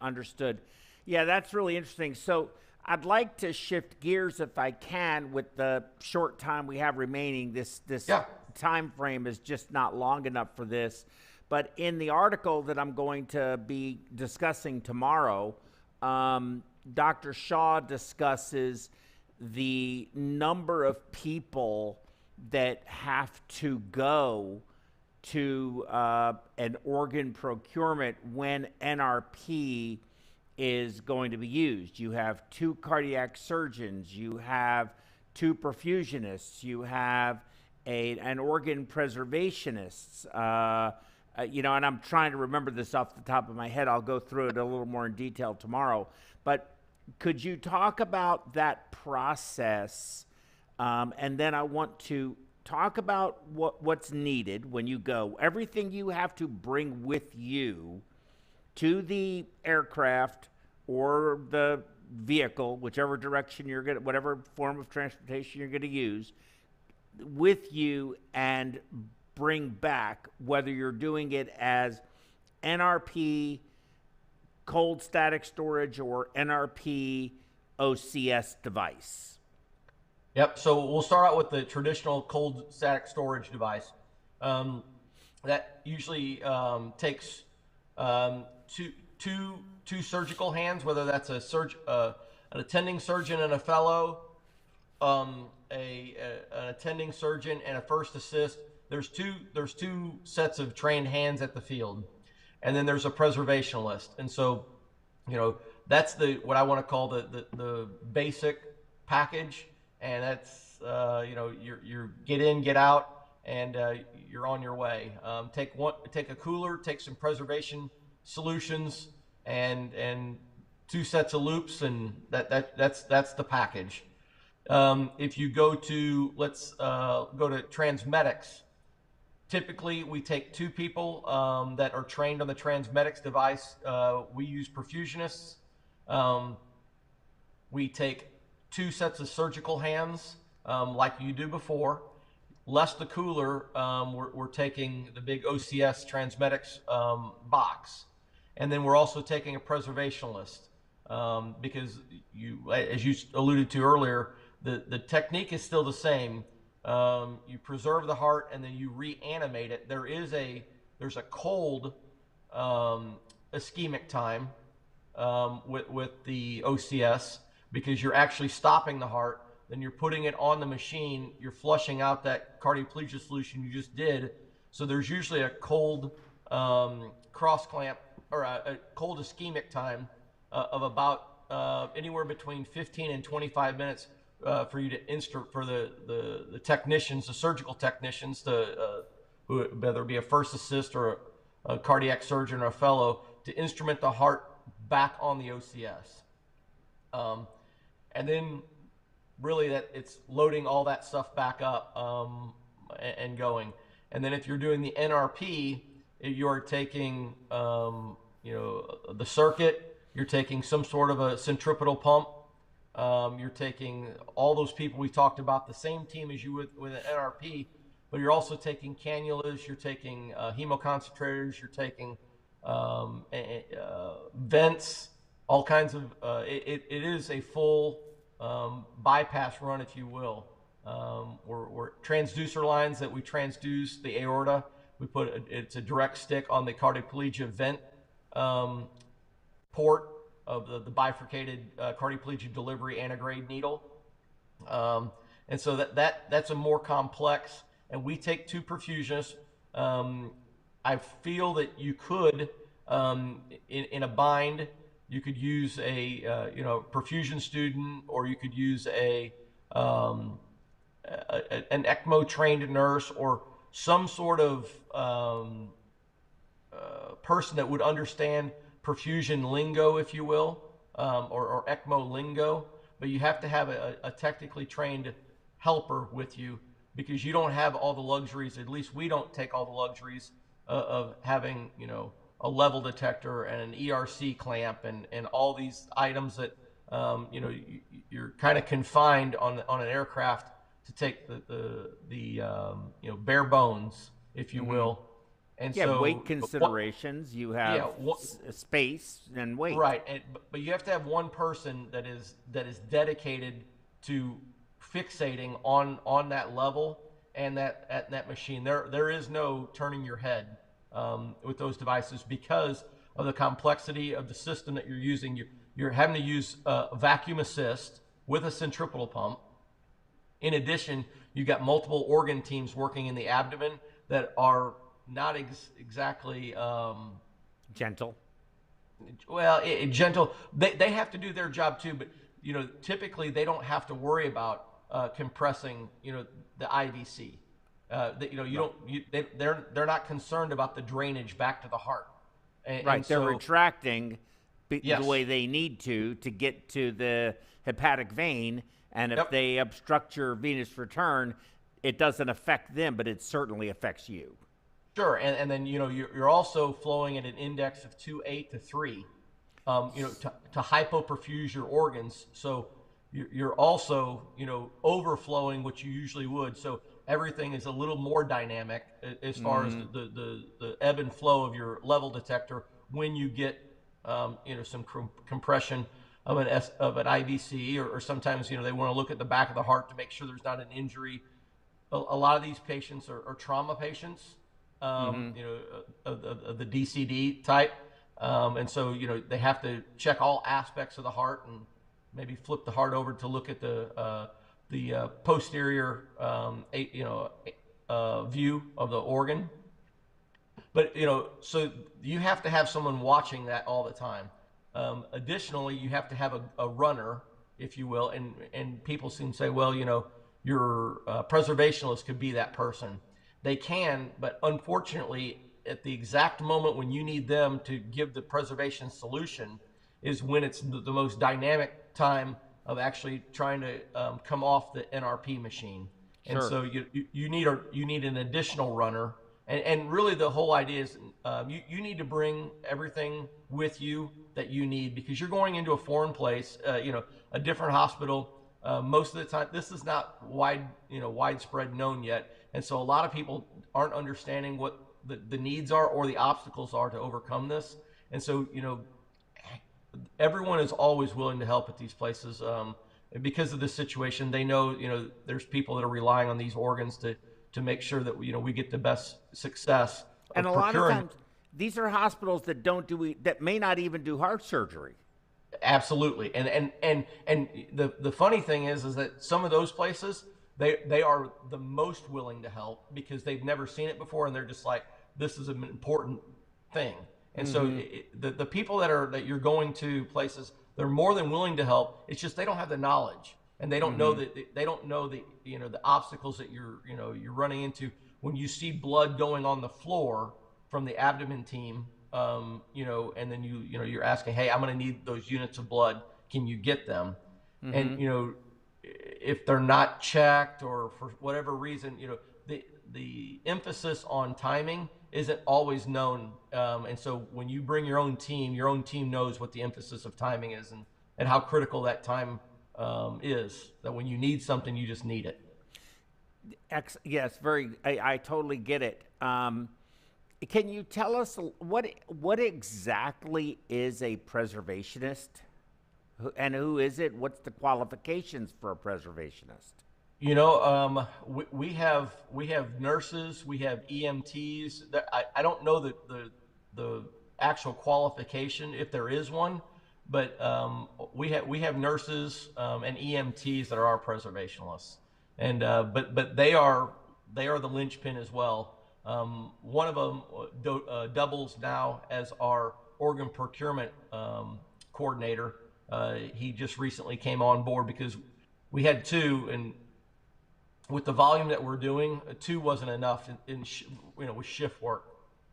Yeah, that's really interesting. So I'd like to shift gears if I can with the short time we have remaining. This Yeah. time frame is just not long enough for this. But in the article that I'm going to be discussing tomorrow, Dr. Shaw discusses the number of people that have to go to an organ procurement when NRP is going to be used. You have 2 cardiac surgeons, you have 2 perfusionists, you have an organ preservationist. You know, and I'm trying to remember this off the top of my head. I'll go through it a little more in detail tomorrow. But could you talk about that process? And then I want to talk about what's needed when you go. Everything you have to bring with you to the aircraft or the vehicle, whichever direction you're going to, whatever form of transportation you're going to use, with you and bring back, whether you're doing it as NRP, cold static storage, or NRP OCS device. Yep. So we'll start out with the traditional cold static storage device. That usually takes two surgical hands, whether that's an attending surgeon and a fellow, an attending surgeon and a first assist. There's two sets of trained hands at the field, and then there's a preservationist. And so, you know, that's what I want to call the basic package. And that's you know, you're get in, get out, and you're on your way. Take a cooler, take some preservation solutions, and 2 sets of loops, and that's the package. If you go to go to Transmedics, typically we take 2 people that are trained on the Transmedics device. We use perfusionists. We take 2 sets of surgical hands, like you do before, less the cooler. We're taking the big OCS Transmedics box, and then we're also taking a preservationist, because as you alluded to earlier, the technique is still the same. You preserve the heart and then you reanimate it. There's a cold ischemic time with the OCS, because you're actually stopping the heart, then you're putting it on the machine, you're flushing out that cardioplegia solution you just did. So there's usually a cold cross clamp, or a cold ischemic time of about anywhere between 15 and 25 minutes for you to insert, for the technicians, the surgical technicians, whether it be a first assist or a cardiac surgeon or a fellow, to instrument the heart back on the OCS. And then really that it's loading all that stuff back up and going. And then if you're doing the NRP, you're taking you know, the circuit, you're taking some sort of a centripetal pump, you're taking all those people we talked about, the same team as you would with an NRP, but you're also taking cannulas, you're taking hemoconcentrators, you're taking vents, all kinds of, it is a full bypass run, if you will. We're transducer lines that we transduce the aorta. We it's a direct stick on the cardioplegia vent port of the bifurcated cardioplegia delivery antegrade needle. And so that's a more complex, and we take 2 perfusionists. I feel that you could, in a bind, you could use a you know, perfusion student, or you could use an ECMO trained nurse, or some sort of person that would understand perfusion lingo, if you will, or ECMO lingo. But you have to have a technically trained helper with you, because you don't have all the luxuries, at least we don't take all the luxuries of having, you know, a level detector and an ERC clamp and all these items that you know, you're kind of confined on an aircraft to take the you know, bare bones, if you will. And Yeah, so, weight considerations. You have space and weight. right, but you have to have one person that is dedicated to fixating on that level and that machine. There is no turning your head with those devices because of the complexity of the system that you're using. You're having to use vacuum assist with a centripetal pump. In addition, you've got multiple organ teams working in the abdomen that are not exactly gentle. Well, gentle. They have to do their job too, but typically they don't have to worry about compressing the IVC. They're not concerned about the drainage back to the heart. And they're retracting the yes. way they need to get to the hepatic vein, and if they obstruct your venous return, it doesn't affect them, but it certainly affects you. Sure, and then you're also flowing at an index of 2.8 to 3, to hypoperfuse your organs. So you're also overflowing what you usually would. So everything is a little more dynamic as far as the ebb and flow of your level detector when you get some compression of an IVC, or sometimes they want to look at the back of the heart to make sure there's not an injury. A lot of these patients are trauma patients. Of the DCD type, and so they have to check all aspects of the heart and maybe flip the heart over to look at the posterior view of the organ. But so you have to have someone watching that all the time. Additionally, you have to have a runner, if you will, and people seem to say, well, your preservationist could be that person. They can, but unfortunately, at the exact moment when you need them to give the preservation solution is when it's the most dynamic time of actually trying to come off the NRP machine. Sure. And so you need an additional runner. And really the whole idea is you need to bring everything with you that you need, because you're going into a foreign place, a different hospital. Most of the time, this is not widespread known yet. And so a lot of people aren't understanding what the needs are or the obstacles are to overcome this. And so, everyone is always willing to help at these places. Because of this situation, they know, there's people that are relying on these organs to make sure that, we get the best success. And a lot of times, these are hospitals that that may not even do heart surgery. Absolutely. And the funny thing is that some of those places, they are the most willing to help because they've never seen it before, and they're just like, this is an important thing. And so the people that you're going to places, they're more than willing to help. It's just they don't have the knowledge, and they don't know that they don't know the obstacles that you're running into when you see blood going on the floor from the abdomen team. And then you're asking, hey, I'm going to need those units of blood. Can you get them? And if they're not checked, or for whatever reason, the emphasis on timing isn't always known. And so when you bring your own team knows what the emphasis of timing is, and how critical that time is, that when you need something, you just need it. Yes, I totally get it. Can you tell us what exactly is a preservationist, and who is it? What's the qualifications for a preservationist? We have nurses, we have EMTs. I don't know the actual qualification, if there is one, but we have nurses and EMTs that are our preservationists, and but they are the linchpin as well. One of them doubles now as our organ procurement coordinator. He just recently came on board because we had two, and with the volume that we're doing, two wasn't enough with shift work.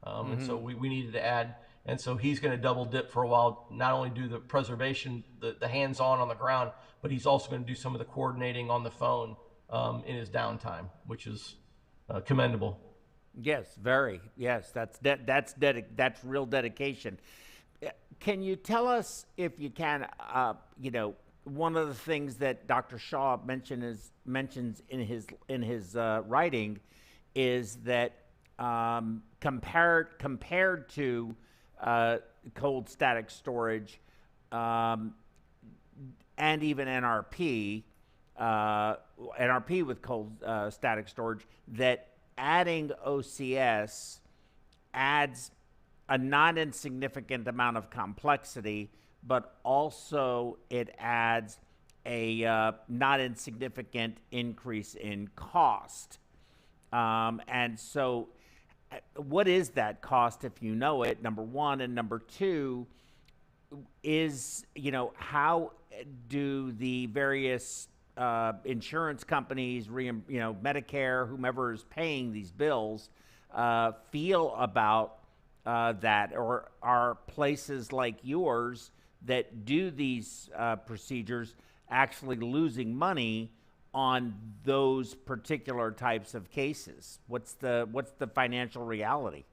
And so we needed to add, and so he's going to double dip for a while, not only do the preservation, the hands-on the ground, but he's also going to do some of the coordinating on the phone in his downtime, which is commendable. Yes, very. Yes, that's real dedication. Can you tell us, if you can, one of the things that Dr. Shaw mentions in his writing is that compared to cold static storage, and even NRP with cold static storage, that adding OCS adds a not insignificant amount of complexity, but also it adds a not insignificant increase in cost. And so what is that cost if you know it, number one? And number two is, how do the various insurance companies, Medicare, whomever is paying these bills, feel about that? Or are places like yours that do these procedures actually losing money on those particular types of cases? What's the financial reality?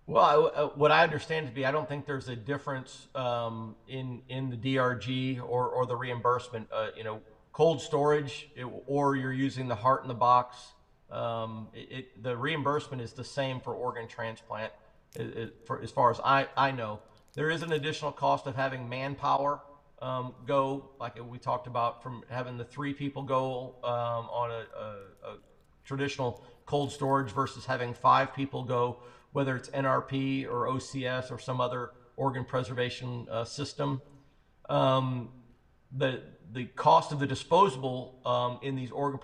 Well, what I understand to be, I don't think there's a difference in the DRG or the reimbursement. Cold storage, or you're using the heart in the box, the reimbursement is the same for organ transplant. As far as I know, there is an additional cost of having manpower go, like we talked about, from having the 3 people go on a traditional cold storage versus having 5 people go, whether it's NRP or OCS or some other organ preservation system. The cost of the disposable in these organ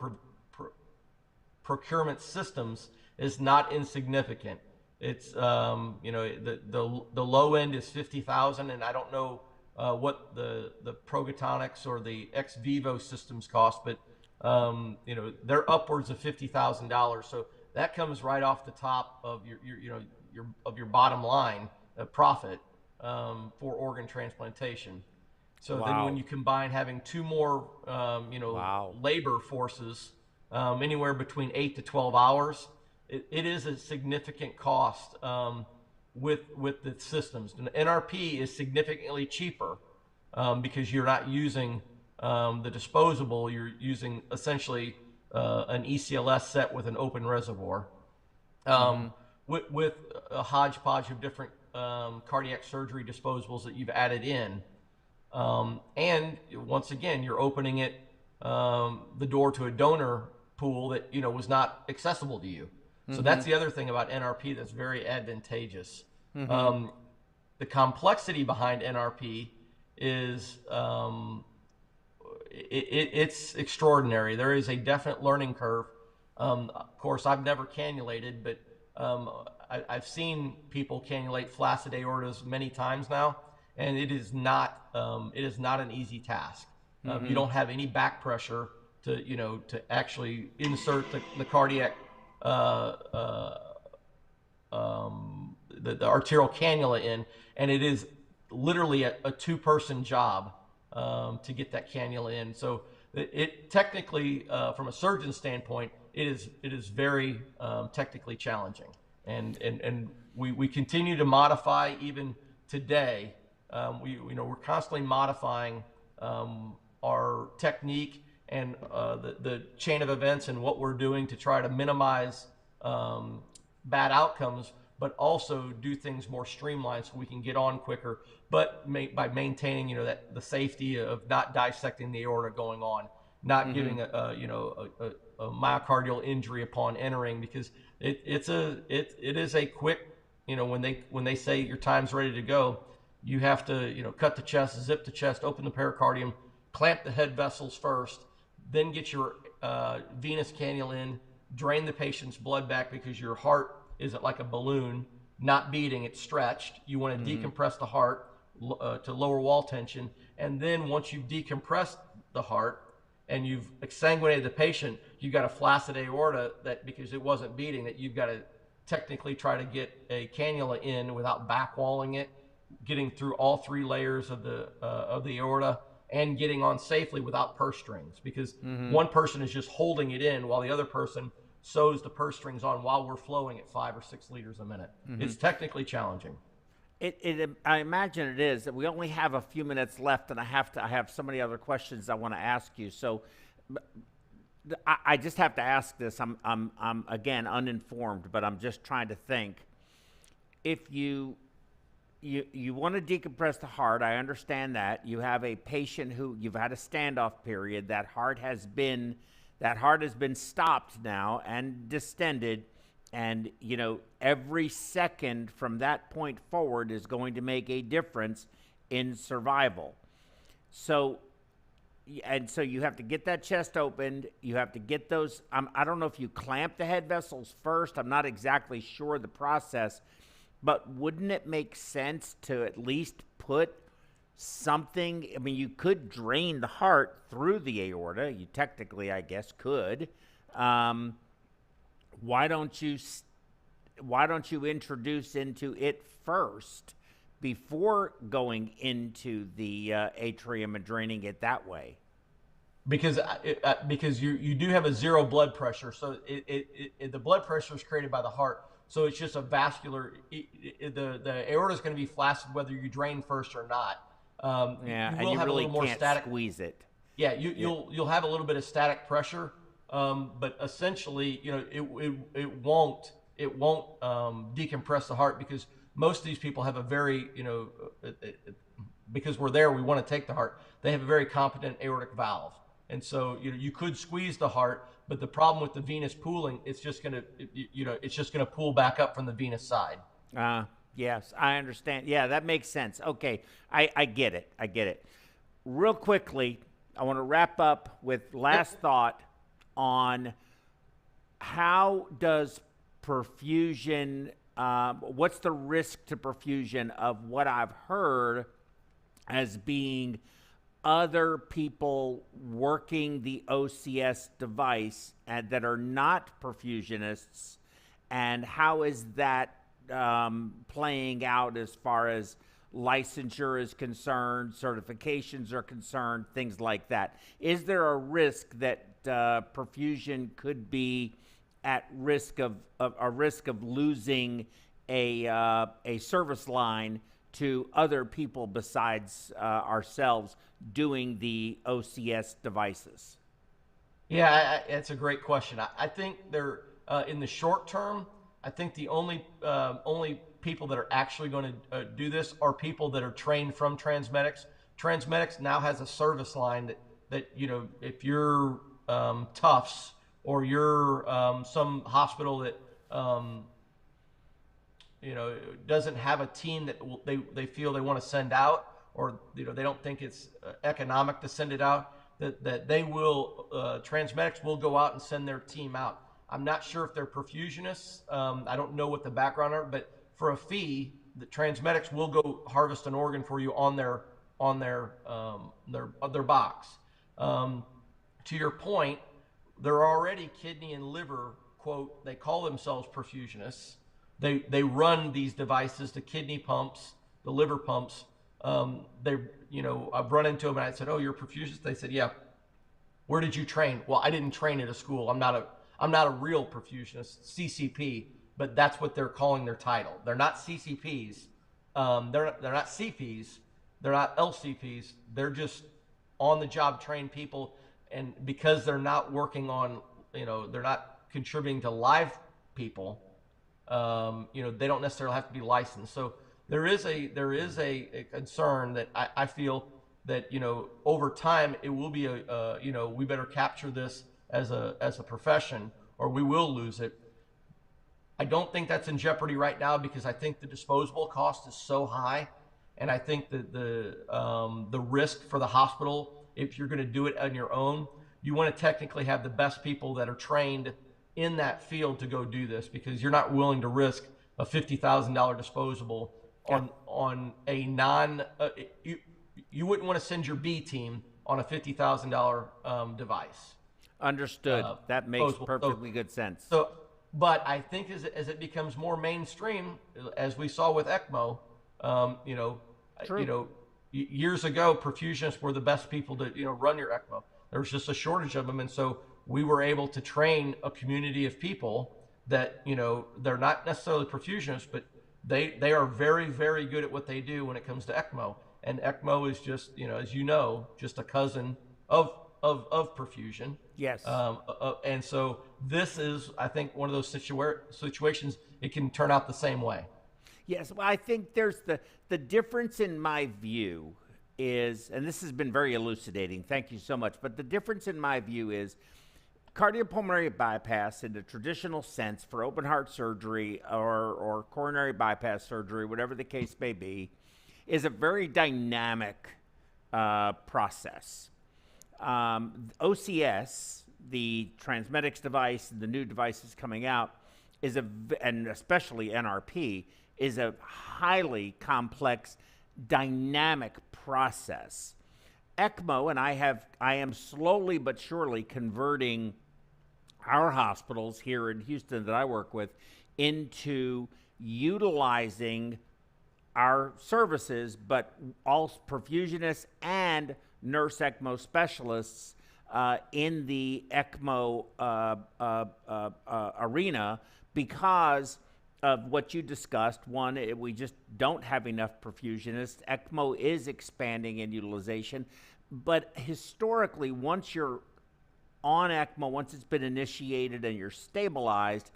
procurement systems is not insignificant. It's the low end is 50,000, and I don't know what the Progotonics or the ex vivo systems cost, but they're upwards of $50,000. So that comes right off the top of your bottom line profit for organ transplantation. So Wow. then when you combine having 2 more Wow. labor forces, anywhere between 8 to 12 hours, it is a significant cost with the systems. And the NRP is significantly cheaper because you're not using the disposable. You're using essentially an ECLS set with an open reservoir, with a hodgepodge of different cardiac surgery disposables that you've added in. And once again, you're opening the door to a donor pool that was not accessible to you. So that's the other thing about NRP that's very advantageous. The complexity behind NRP is it's extraordinary. There is a definite learning curve. Of course, I've never cannulated, but I've seen people cannulate flaccid aortas many times now, and it is not an easy task. You don't have any back pressure to actually insert the cardiac the arterial cannula in, and it is literally a 2-person job to get that cannula in. So it technically, from a surgeon standpoint, it is very technically challenging, and we continue to modify even today. We're constantly modifying our technique and the chain of events and what we're doing to try to minimize bad outcomes, but also do things more streamlined so we can get on quicker, but by maintaining the safety of not dissecting the aorta going on, not giving a myocardial injury upon entering, because it is a quick, when they say your time's ready to go, you have to cut the chest, zip the chest, open the pericardium, clamp the head vessels first, then get your venous cannula in, drain the patient's blood back, because your heart isn't like a balloon, not beating, it's stretched. You want to decompress the heart to lower wall tension, and then once you've decompressed the heart and you've exsanguinated the patient, you've got a flaccid aorta that, because it wasn't beating, that you've got to technically try to get a cannula in without backwalling it, getting through all 3 layers of the aorta, and getting on safely without purse strings, because one person is just holding it in while the other person sews the purse strings on while we're flowing at 5 or 6 liters a minute. It's technically challenging. I imagine it is. We only have a few minutes left, and I have so many other questions I want to ask you. So I just have to ask this. I'm again uninformed, but I'm just trying to think. If you want to decompress the heart, I understand that. You have a patient who you've had a standoff period. That heart has been stopped now and distended, and every second from that point forward is going to make a difference in survival. So you have to get that chest opened. You have to get those. I don't know if you clamp the head vessels first. I'm not exactly sure the process, but wouldn't it make sense to at least put something? I mean, you could drain the heart through the aorta. You technically, I guess, could. Why don't you introduce into it first before going into the atrium and draining it that way? Because you do have a zero blood pressure, so the blood pressure is created by the heart, so it's just a vascular. The aorta is going to be flaccid whether you drain first or not. Yeah, you will have really a little more can't static. Squeeze it. Yeah, you'll have a little bit of static pressure, but essentially, it won't decompress the heart, because most of these people have a very, because we're there, we want to take the heart. They have a very competent aortic valve, and so you could squeeze the heart, but the problem with the venous pooling, it's just gonna pull back up from the venous side. Yes, I understand. Yeah, that makes sense. Okay, I get it. I get it. Real quickly, I want to wrap up with last thought on how does perfusion, what's the risk to perfusion of what I've heard as being other people working the OCS device and that are not perfusionists, and how is that playing out as far as licensure is concerned, certifications are concerned, things like that? Is there a risk that perfusion could be at risk of losing a service line to other people besides ourselves doing the OCS devices? Yeah, it's a great question. I think they're in the short term, I think the only people that are actually going to do this are people that are trained from Transmedics. Transmedics now has a service line that if you're Tufts, or you're some hospital that doesn't have a team that they feel they want to send out, or they don't think it's economic to send it out, that they will Transmedics will go out and send their team out. I'm not sure if they're perfusionists. I don't know what the background are, but for a fee, the Transmedics will go harvest an organ for you on their box. To your point, there are already kidney and liver, quote, they call themselves perfusionists. They run these devices, the kidney pumps, the liver pumps. I've run into them and I said, "Oh, you're a perfusionist?" They said, "Yeah." "Where did you train?" "Well, I didn't train at a school. I'm not a real perfusionist, CCP," but that's what they're calling their title. They're not CCPs. They're not CPs. They're not LCPs. They're just on the job trained people. And because they're not working on, they're not contributing to live people, they don't necessarily have to be licensed. So there is a concern that I feel that, over time it will be we better capture this as a profession or we will lose it. I don't think that's in jeopardy right now, because I think the disposable cost is so high, and I think that the risk for the hospital, if you're going to do it on your own, you want to technically have the best people that are trained in that field to go do this, because you're not willing to risk a $50,000 disposable on a you wouldn't want to send your B team on a $50,000 device. Understood. That makes perfectly good sense. But I think as it becomes more mainstream, as we saw with ECMO, years ago, perfusionists were the best people to run your ECMO. There was just a shortage of them, and so we were able to train a community of people that they're not necessarily perfusionists, but they are very, very good at what they do when it comes to ECMO. And ECMO is just just a cousin of of perfusion. Yes. And so this is, I think, one of those situations, it can turn out the same way. Yes, well, I think there's the difference in my view is, and this has been very elucidating, thank you so much, but the difference in my view is cardiopulmonary bypass in the traditional sense for open heart surgery or coronary bypass surgery, whatever the case may be, is a very dynamic process. OCS, the Transmedics device, the new devices coming out, and especially NRP, is a highly complex, dynamic process. ECMO, and I am slowly but surely converting our hospitals here in Houston that I work with into utilizing our services, but all perfusionists and nurse ECMO specialists in the ECMO arena because of what you discussed. One, we just don't have enough perfusionists. ECMO is expanding in utilization, but historically, once you're on ECMO, once it's been initiated and you're stabilized,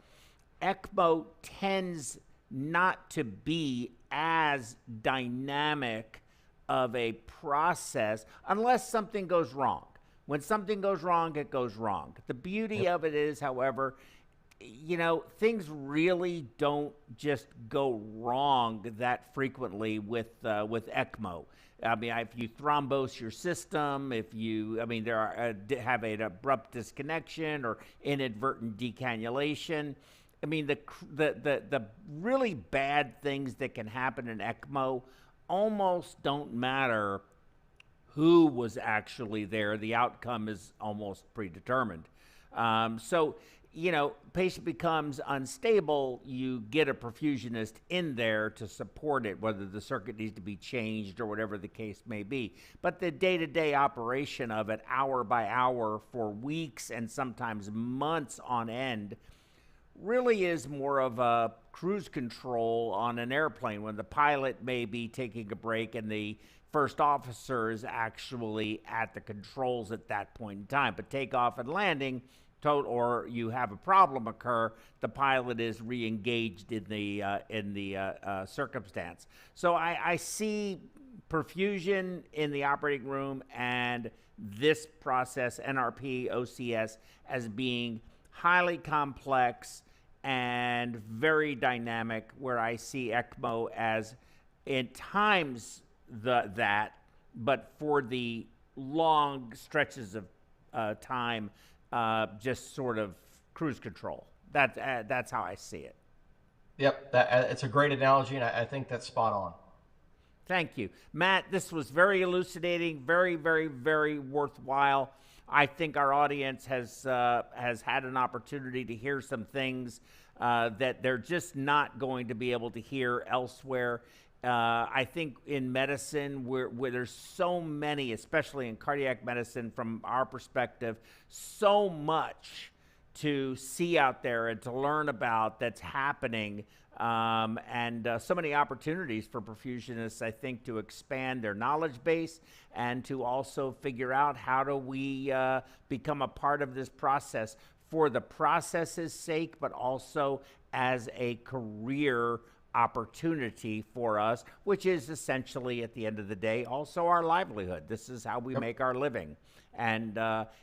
ECMO tends not to be as dynamic of a process unless something goes wrong. When something goes wrong, it goes wrong. The beauty of it is, however, things really don't just go wrong that frequently with ECMO. I mean, if you thrombose your system, there are have an abrupt disconnection or inadvertent decannulation. I mean, the really bad things that can happen in ECMO almost don't matter who was actually there. The outcome is almost predetermined. Patient becomes unstable, you get a perfusionist in there to support it, whether the circuit needs to be changed or whatever the case may be. But the day-to-day operation of it, hour by hour, for weeks and sometimes months on end, really is more of a cruise control on an airplane when the pilot may be taking a break and the first officer is actually at the controls at that point in time. But takeoff and landing, or you have a problem occur, the pilot is re-engaged in the circumstance. So I see perfusion in the operating room and this process, NRP, OCS, as being highly complex and very dynamic, where I see ECMO as, in times, that, but for the long stretches of time, just sort of cruise control. That's how I see it. Yep, it's a great analogy, and I think that's spot on. Thank you, Matt. This was very elucidating, very, very, very worthwhile. I think our audience has had an opportunity to hear some things that they're just not going to be able to hear elsewhere. I think in medicine, where there's so many, especially in cardiac medicine, from our perspective, so much to see out there and to learn about that's happening, and so many opportunities for perfusionists, I think, to expand their knowledge base and to also figure out how do we become a part of this process for the process's sake, but also as a career opportunity for us, which is essentially, at the end of the day, also our livelihood. This is how we make our living. And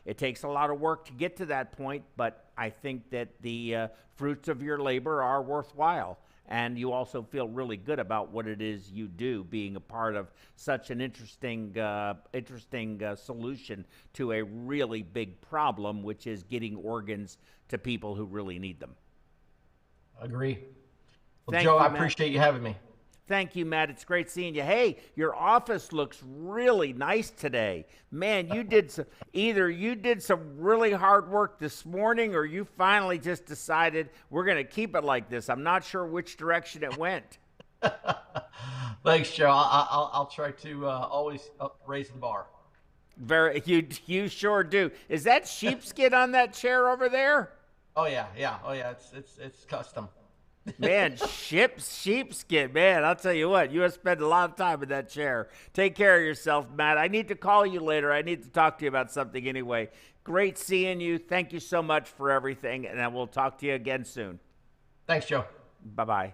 it takes a lot of work to get to that point, but I think that the fruits of your labor are worthwhile. And you also feel really good about what it is you do, being a part of such an interesting solution to a really big problem, which is getting organs to people who really need them. Agree. Well, Joe, I appreciate you having me. Thank you, Matt. It's great seeing you. Hey, your office looks really nice today. Man, either you did some really hard work this morning, or you finally just decided we're going to keep it like this. I'm not sure which direction it went. Thanks, Joe. I'll try to always raise the bar. You sure do. Is that sheepskin on that chair over there? Oh yeah. It's custom. Man, sheepskin, man, I'll tell you what, you have spent a lot of time in that chair. Take care of yourself, Matt. I need to call you later. I need to talk to you about something anyway. Great seeing you. Thank you so much for everything, and I will talk to you again soon. Thanks, Joe. Bye-bye.